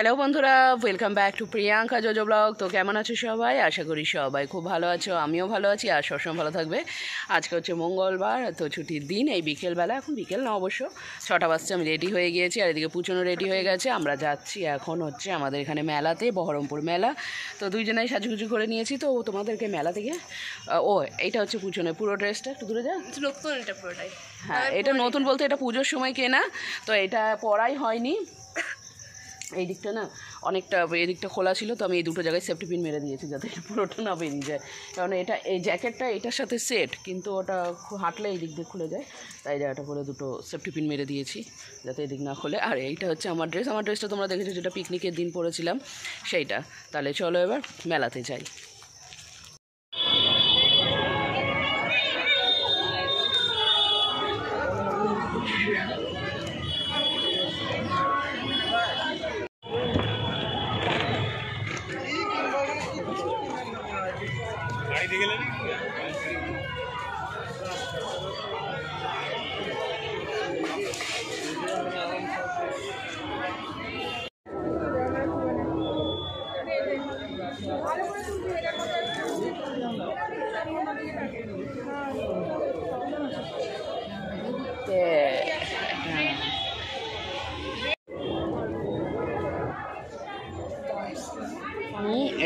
Hello বন্ধুরা, welcome back to Priyanka JoJo blog. তো কেমন আছো সবাই? আশা করি সবাই খুব ভালো আছো, আমিও ভালো আছি আর সবসময় ভালো থাকবে। আজকে হচ্ছে মঙ্গলবার, তো ছুটির দিন। এই বিকেলবেলা, এখন বিকেল না অবশ্য 6টা বাজছে, আমি রেডি হয়ে গিয়েছি আর এদিকে পুচনও রেডি হয়ে গেছে। আমরা যাচ্ছি এখন হচ্ছে আমাদের এখানে মেলাতে, বহরমপুর মেলা। তো দুইজনেই সাজুগুজু করে নিয়েছি। তো তোমাদেরকে মেলা থেকে এইটা হচ্ছে পুচনের পুরো ড্রেসটা, একটু দূরে যা। নতুন এটা পুরোটাই। হ্যাঁ, এটা নতুন বলতে এটা পুজোর সময় কেনা, তো এটা পরাই হয়নি। এই দিকটা না অনেকটা, এই দিকটা খোলা ছিল, তো আমি এই দুটো জায়গায় সেফটি পিন মেরে দিয়েছি যাতে পুরোটা না বেরিয়ে যায়। কারণ এটা এই জ্যাকেটটা এটার সাথে সেট, কিন্তু ওটা হাঁটলে এই দিক দিয়ে খুলে যায়, তাই জায়গাটা করে দুটো সেফটি পিন মেরে দিয়েছি যাতে এই দিক না খোলে। আর এইটা হচ্ছে আমার ড্রেস। আমার ড্রেসটা তোমরা দেখেছো, যেটা পিকনিকের দিন পরেছিলাম সেইটা। তাহলে চলো এবার মেলাতে যাই।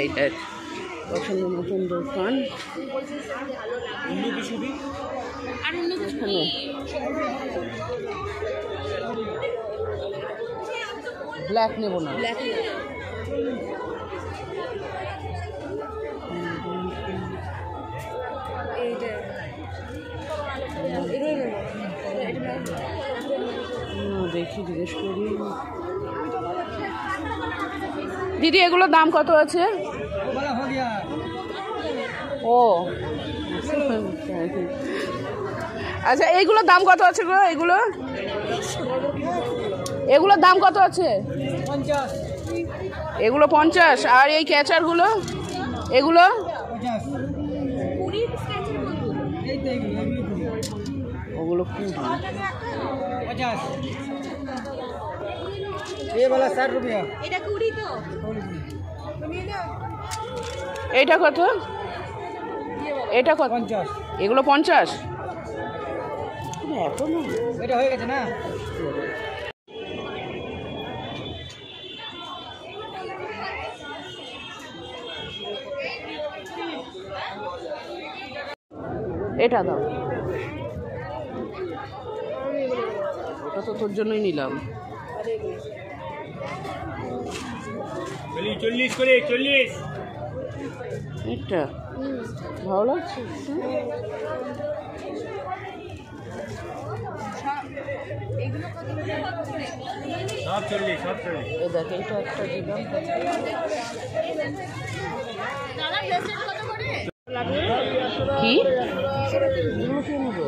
এইটা পছন্দ মতন দোকান। ব্ল্যাক নেব না, দেখি জিজ্ঞেস করি। দিদি এগুলোর দাম কত আছে? ও আচ্ছা, এইগুলোর দাম কত আছে গো? এগুলোর দাম কত আছে? 50। এগুলো 50। আর এই ক্যাচারগুলো এগুলো ওগুলো 50। ये वाला 60 रुपया। এটা 20 তো। এইটা কত? এটা কত? 50। এগুলো 50। এত না, এটা হয়ে গেছে না? এটা দাও। ওটা তো তোর জন্যই নিলাম। 40 করে 40। এটা ভালো লাগছে। সব 40 সব 40। এই দেখ, এইটা একটা দিলাম। কি এগুলো কে নেবে?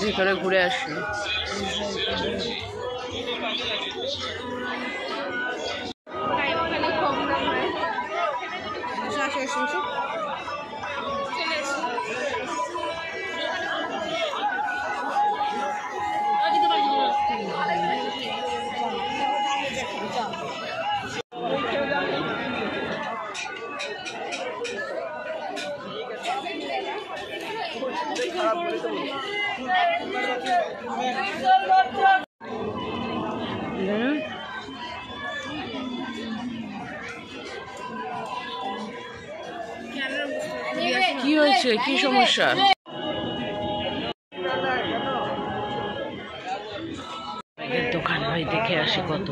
ভেতরে ঘুরে আসি। কি হয়েছে? কি সমস্যা? দোকান ভাই দেখে আসি কত।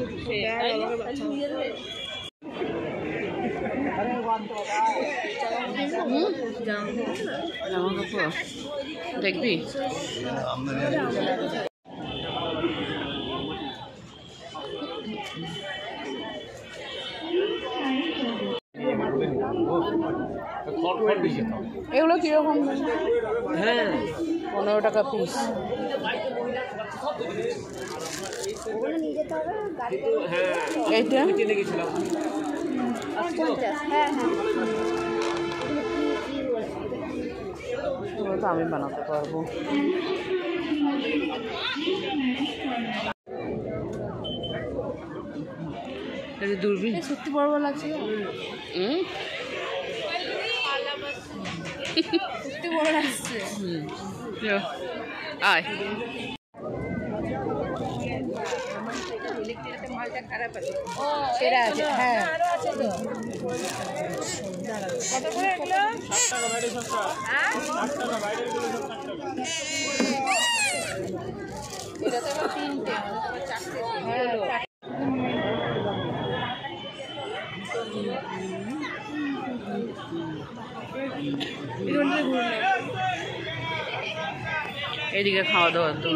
জামা কাপড় দেখবি? এগুলো কিরকম? হ্যাঁ 15 টাকা পিস। এইটা এগুলো তো আমি বানাতে পারবো। দূরবীন সত্যি বড় বড় লাগছে, সত্যি বড় লাগছে। আয় মালটা খারাপ আছে, সেরা আছে। হ্যাঁ কত করে এগুলো? 60 টাকা বাইরে 60 টাকা। 60 টাকা বাইরে গুলো 60 টাকা। এটা তো আবার 3টে, আবার 4টে হলো। এদিকে খাওয়া দাওয়া তো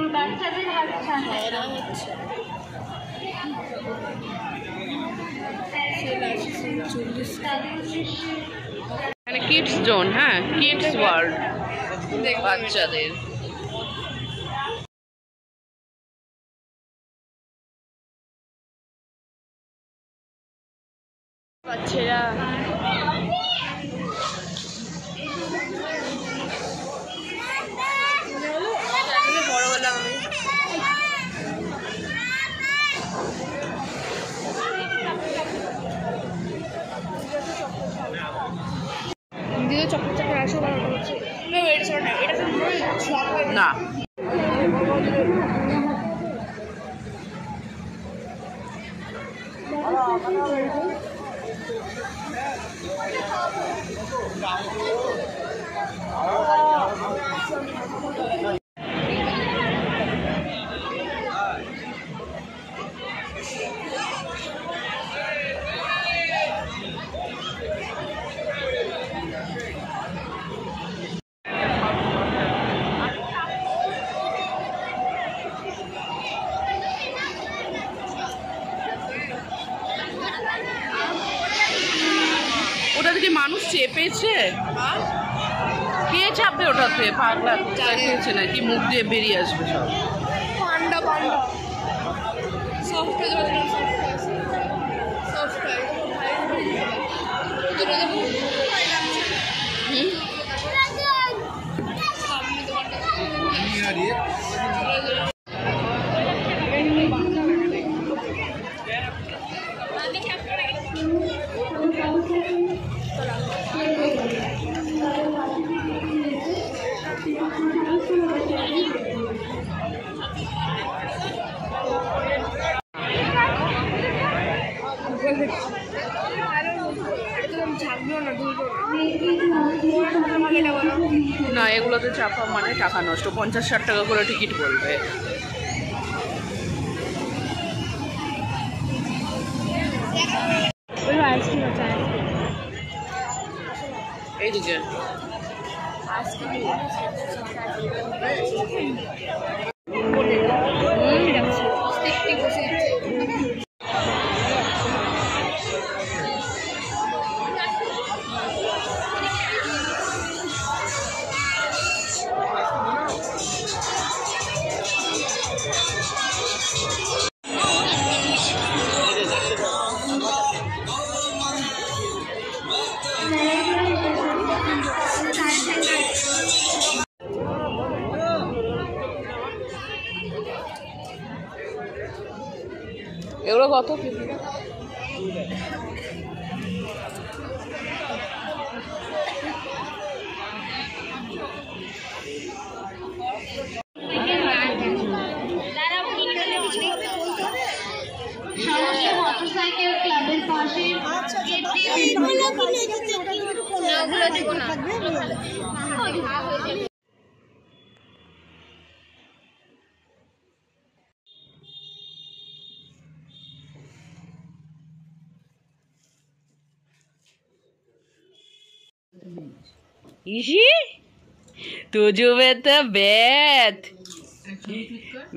মানে কিডস জোন, হ্যাঁ কিডস ওয়ার্ল্ড বাচ্চাদের। বাচ্চারা বড় হলাম আমি। দিদি চকলেট চকলেট আসো ভালো হচ্ছে না ওটা কি মানুষ চেপেছে? কে চাপবে ওটাতে? পাগলা চেপেছে নাকি মুখ দিয়ে বেরিয়ে আসবে সব? পান্ডা পান্ডা সফট হয়ে যাবে, সফট হয়ে না এগুলোতে চাপা মানে টাকা নষ্ট, 50-60 টাকা করে টিকিট বলবে। এইদিকে এগুলো কত? মোটরসাইকেল ক্লাবের পাশে ইসি তুজো বেটা ব্যাট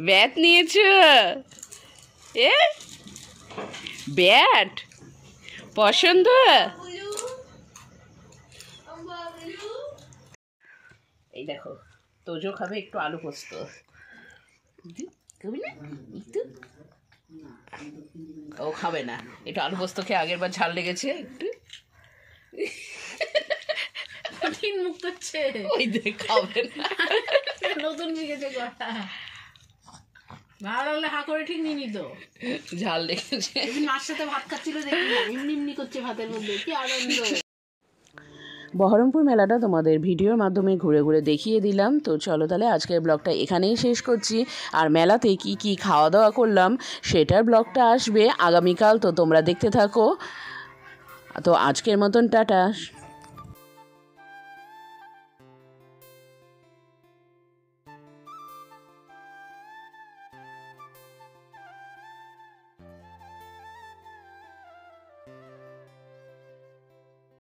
ব্যাট নিয়েছো? এ ব্যাট পছন্দ? এই দেখো তোজো খাবে একটু আলু পোস্ত। খাবি না একটু? ও খাবে না, একটু আলু পোস্ত খেয়ে আগের বার ঝাল লেগেছে একটু। কঠিন মুখ করছে, ওই দেখ খাবে না। নতুন শিখেছে কথা। ভালো লাগলে হা করে ঠিক নিয়ে নিত। ঝাল লেগেছে। এমনি মার সাথে ভাত খাচ্ছিল দেখি না, এমনি এমনি করছে ভাতের মধ্যে, কি আনন্দ। বহরমপুর মেলাটা তোমাদের ভিডিওর মাধ্যমে ঘুরে ঘুরে দেখিয়ে দিলাম। তো চলো তাহলে আজকের ব্লগটা এখানেই শেষ করছি। আর মেলাতে কি কি খাওয়া দাওয়া করলাম সেটার ব্লগটা আসবে আগামীকাল, তো তোমরা দেখতে থাকো। তো আজকের মতন টাটা।